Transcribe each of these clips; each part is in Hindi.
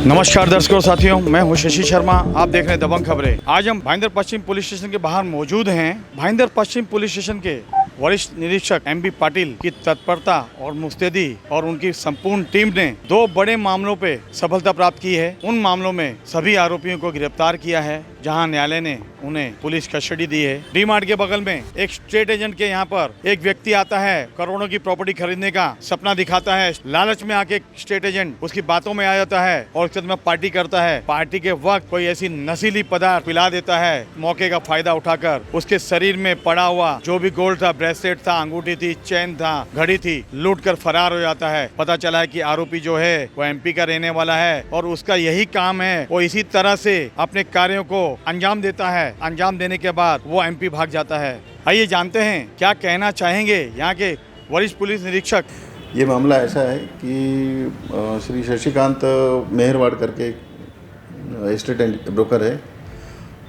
नमस्कार दर्शकों साथियों, मैं हूं शशि शर्मा। आप देख रहे हैं दबंग खबरें। आज हम भाईंदर पश्चिम पुलिस स्टेशन के बाहर मौजूद हैं। भाईंदर पश्चिम पुलिस स्टेशन के वरिष्ठ निरीक्षक एमबी पाटिल की तत्परता और मुस्तैदी और उनकी संपूर्ण टीम ने 2 बड़े मामलों पे सफलता प्राप्त की है। उन मामलों में सभी आरोपियों को गिरफ्तार किया है, जहां न्यायालय ने उन्हें पुलिस कस्टडी दी है। डी मार्ट के बगल में एक स्टेट एजेंट के यहाँ पर एक व्यक्ति आता है, करोड़ों की प्रॉपर्टी खरीदने का सपना दिखाता है। लालच में आके स्टेट एजेंट उसकी बातों में आ जाता है और उसके बाद पार्टी करता है। पार्टी के वक्त कोई ऐसी नशीली पदार्थ पिला देता है, मौके का फायदा उठाकर उसके शरीर में पड़ा हुआ जो भी गोल्ड था, ब्रेसलेट था, अंगूठी थी, चेन था, घड़ी थी, लूट कर फरार हो जाता है। पता चला है कि आरोपी जो है वो एमपी का रहने वाला है और उसका यही काम है। वो इसी तरह से अपने कार्यों को अंजाम देता है। अंजाम देने के बाद वो एमपी भाग जाता है। आइए जानते हैं क्या कहना चाहेंगे यहाँ के वरिष्ठ पुलिस निरीक्षक। ये मामला ऐसा है कि श्री शशिकांत मेहरवाड़ करके एस्टेट ब्रोकर है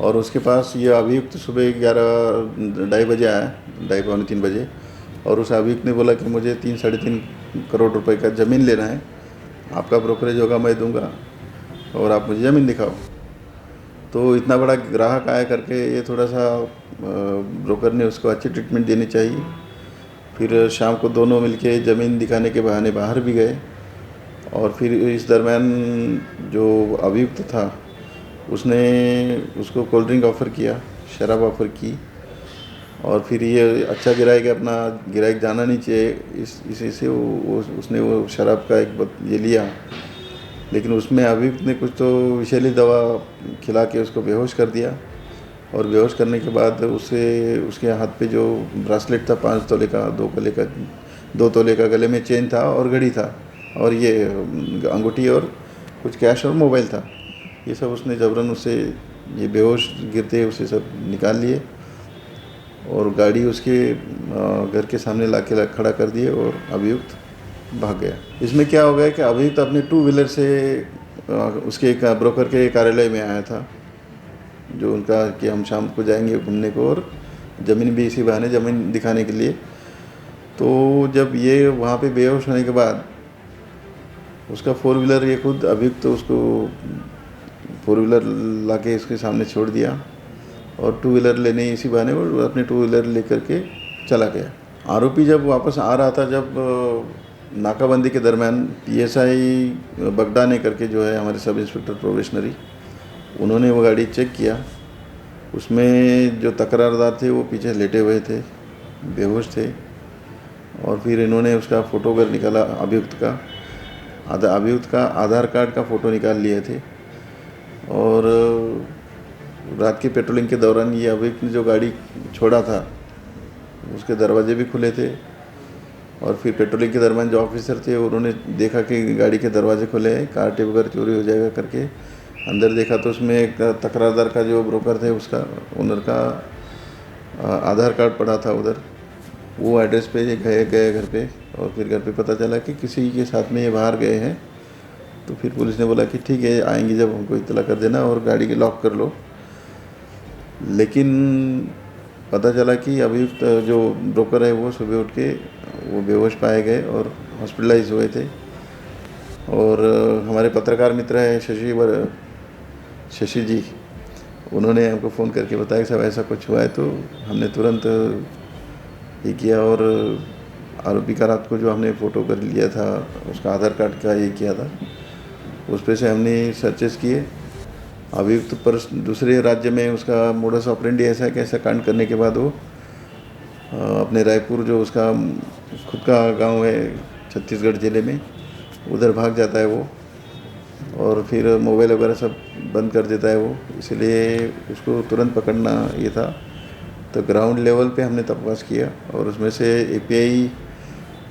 और उसके पास ये अभियुक्त सुबह 2:30 बजे आया, 2:30-3 बजे, और उस अभियुक्त ने बोला कि मुझे 3-3.5 करोड़ रुपए का ज़मीन लेना है, आपका ब्रोकरेज होगा मैं दूंगा और आप मुझे ज़मीन दिखाओ। तो इतना बड़ा ग्राहक आया करके ये थोड़ा सा ब्रोकर ने उसको अच्छी ट्रीटमेंट देनी चाहिए। फिर शाम को दोनों मिलके ज़मीन दिखाने के बहाने बाहर भी गए और फिर इस दरमियान जो अभियुक्त था उसने उसको कोल्ड ड्रिंक ऑफ़र किया, शराब ऑफ़र की और फिर ये अच्छा गिराएगा, अपना गिराएक जाना नहीं चाहिए, इसी से उसने वो शराब का एक ये लिया, लेकिन उसमें अभियुक्त ने कुछ तो विषैली दवा खिला के उसको बेहोश कर दिया और बेहोश करने के बाद उसके हाथ पे जो ब्रासलेट था 5 तोले का, 2 तोले का गले में चेन था और घड़ी था और ये अंगूठी और कुछ कैश और मोबाइल था, ये सब उसने जबरन उससे ये बेहोश गिरते उसे सब निकाल लिए और गाड़ी उसके घर के सामने लाके खड़ा कर दिए और अभियुक्त भाग गया। इसमें क्या हो गया कि अभियुक्त अपने 2 व्हीलर से उसके एक ब्रोकर के कार्यालय में आया था, जो उनका कि हम शाम को जाएंगे घूमने को और ज़मीन भी इसी बहाने ज़मीन दिखाने के लिए। तो जब ये वहाँ पे बेहोश होने के बाद उसका 4 व्हीलर ये खुद अभियुक्त उसको 4 व्हीलर लाके इसके सामने छोड़ दिया और 2 व्हीलर लेने इसी बहाने वो अपने 2 व्हीलर लेकर के चला गया। आरोपी जब वापस आ रहा था, जब नाकाबंदी के दरमियान PSI बगदाने करके जो है हमारे सब इंस्पेक्टर प्रोबेशनरी, उन्होंने वो गाड़ी चेक किया। उसमें जो तकरारदार थे वो पीछे लेटे हुए थे, बेहोश थे और फिर इन्होंने उसका फ़ोटो निकाला, अभियुक्त का आधार कार्ड का फ़ोटो निकाल लिए थे और रात की पेट्रोलिंग के दौरान ये अभियुक्त ने जो गाड़ी छोड़ा था उसके दरवाजे भी खुले थे और फिर पेट्रोलिंग के दरमियान जो ऑफिसर थे उन्होंने देखा कि गाड़ी के दरवाजे खुले हैं, कार टेप वगैरह चोरी हो जाएगा करके अंदर देखा तो उसमें एक तकरारदार का जो ब्रोकर थे उसका ओनर का आधार कार्ड पड़ा था उधर। वो एड्रेस पे गए घर पे और फिर घर पे पता चला कि किसी के साथ में ये बाहर गए हैं। तो फिर पुलिस ने बोला कि ठीक है, आएंगे जब हमको इत्तला कर देना और गाड़ी के लॉक कर लो। लेकिन पता चला कि अभियुक्त जो ब्रोकर है वो सुबह उठ के वो बेहोश पाए गए और हॉस्पिटलाइज हुए थे। और हमारे पत्रकार मित्र हैं शशि जी, उन्होंने हमको फ़ोन करके बताया कि साहब ऐसा कुछ हुआ है। तो हमने तुरंत ये किया और आरोपी का रात को जो हमने फ़ोटो कर लिया था उसका आधार कार्ड का ये किया था, उस पे से हमने सर्चेस किए। अभियुक्त पर दूसरे राज्य में उसका मोडस ऑपरेंडी ऐसा है कि ऐसा कांड करने के बाद वो अपने रायपुर जो उसका खुद का गांव है छत्तीसगढ़ ज़िले में, उधर भाग जाता है वो और फिर मोबाइल वगैरह सब बंद कर देता है वो, इसलिए उसको तुरंत पकड़ना ये था। तो ग्राउंड लेवल पे हमने तपास किया और उसमें से API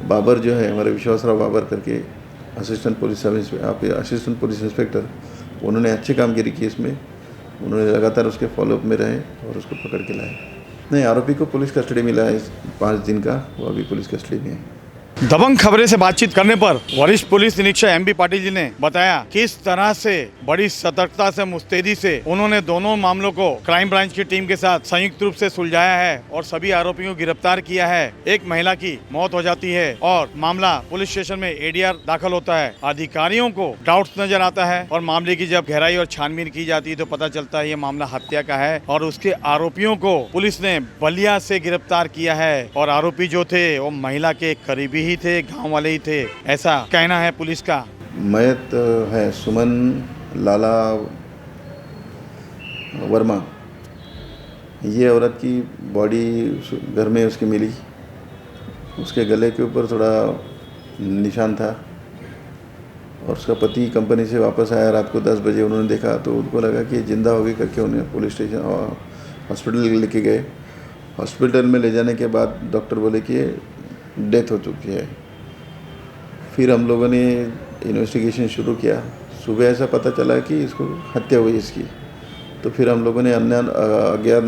बाबर जो है हमारे विश्वासराव बाबर करके असिस्टेंट पुलिस इंस्पेक्टर, उन्होंने अच्छी कामगिरी की इसमें। उन्होंने लगातार उसके फॉलोअप में रहे और उसको पकड़ के लाए। नहीं, आरोपी को पुलिस कस्टडी मिला है 5 दिन का, वो अभी पुलिस कस्टडी में है। दबंग खबरें से बातचीत करने पर वरिष्ठ पुलिस निरीक्षक एमबी पाटिल जी ने बताया किस तरह से बड़ी सतर्कता से मुस्तैदी से उन्होंने दोनों मामलों को क्राइम ब्रांच की टीम के साथ संयुक्त रूप से सुलझाया है और सभी आरोपियों को गिरफ्तार किया है। एक महिला की मौत हो जाती है और मामला पुलिस स्टेशन में एडीआर दाखिल होता है। अधिकारियों को डाउट्स नजर आता है और मामले की जब गहराई और छानबीन की जाती है तो पता चलता है ये मामला हत्या का है और उसके आरोपियों को पुलिस ने बलिया से गिरफ्तार किया है और आरोपी जो थे वो महिला के करीबी ही थे, गांव वाले ही थे, ऐसा कहना है पुलिस का। मयत है सुमन लाला वर्मा। ये औरत की बॉडी घर में उसकी मिली, उसके गले के ऊपर थोड़ा निशान था और उसका पति कंपनी से वापस आया रात को 10 बजे। उन्होंने देखा तो उनको लगा कि जिंदा हो गई करके उन्हें पुलिस स्टेशन और हॉस्पिटल लेके गए। हॉस्पिटल में ले जाने के बाद डॉक्टर बोले कि डेथ हो चुकी है। फिर हम लोगों ने इन्वेस्टिगेशन शुरू किया। सुबह ऐसा पता चला कि इसको हत्या हुई इसकी, तो फिर हम लोगों ने अन्य अज्ञात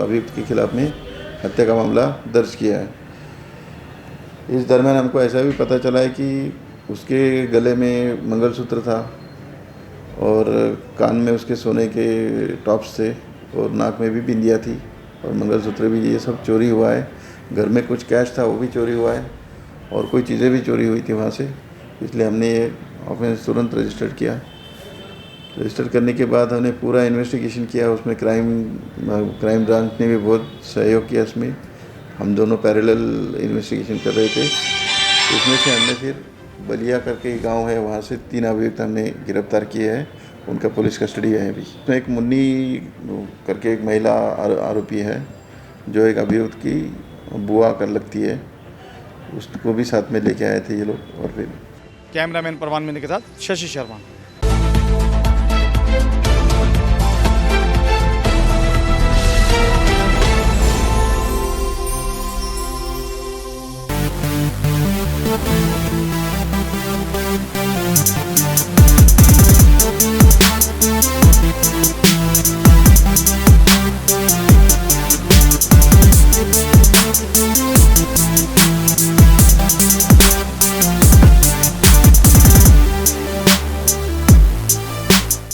अभियुक्त के खिलाफ में हत्या का मामला दर्ज किया है। इस दरमियान हमको ऐसा भी पता चला है कि उसके गले में मंगलसूत्र था और कान में उसके सोने के टॉप्स थे और नाक में भी बिंदिया थी और मंगलसूत्र भी, ये सब चोरी हुआ है। घर में कुछ कैश था वो भी चोरी हुआ है और कोई चीज़ें भी चोरी हुई थी वहाँ से। इसलिए हमने ये ऑफेंस तुरंत रजिस्टर किया। रजिस्टर करने के बाद हमने पूरा इन्वेस्टिगेशन किया। उसमें क्राइम ब्रांच ने भी बहुत सहयोग किया। इसमें हम दोनों पैरेलल इन्वेस्टिगेशन कर रहे थे। उसमें से हमने फिर बलिया करके गांव है, वहाँ से 3 अभियुक्त हमने गिरफ्तार किए हैं। उनका पुलिस कस्टडी है अभी। उसमें एक मुन्नी करके एक महिला आरोपी है जो एक अभियुक्त की बुआ कर लगती है, उसको भी साथ में लेके आए थे ये लोग। और फिर कैमरामैन परवान मिनी के साथ शशि शर्मा।